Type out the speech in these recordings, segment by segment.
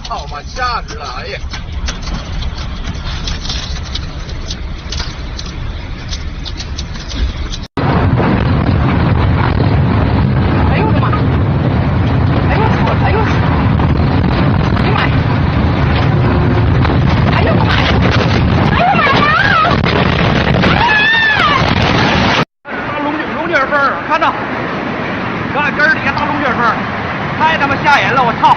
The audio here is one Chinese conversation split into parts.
操妈，吓死了！哎呀！哎呦我的妈！哎呦我！哎呦！哎呀妈呀！哎呦我的妈呀！哎呦妈呀！大龙卷风，看着，根儿底下大龙卷风，太他妈吓人了！我操！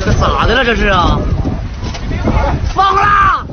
这咋的了？这是啊！疯了！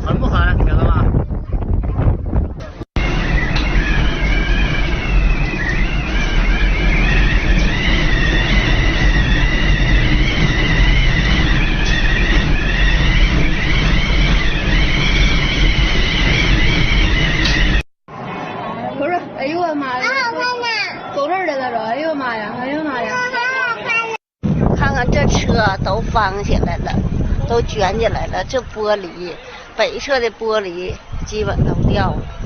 狠不狠，铁子们？不是，哎呦我的妈呀！走这儿来了这，哎呦妈呀！哎呦妈呀！看看这车都翻起来了，都卷起来了，这玻璃，北侧的玻璃基本都掉了。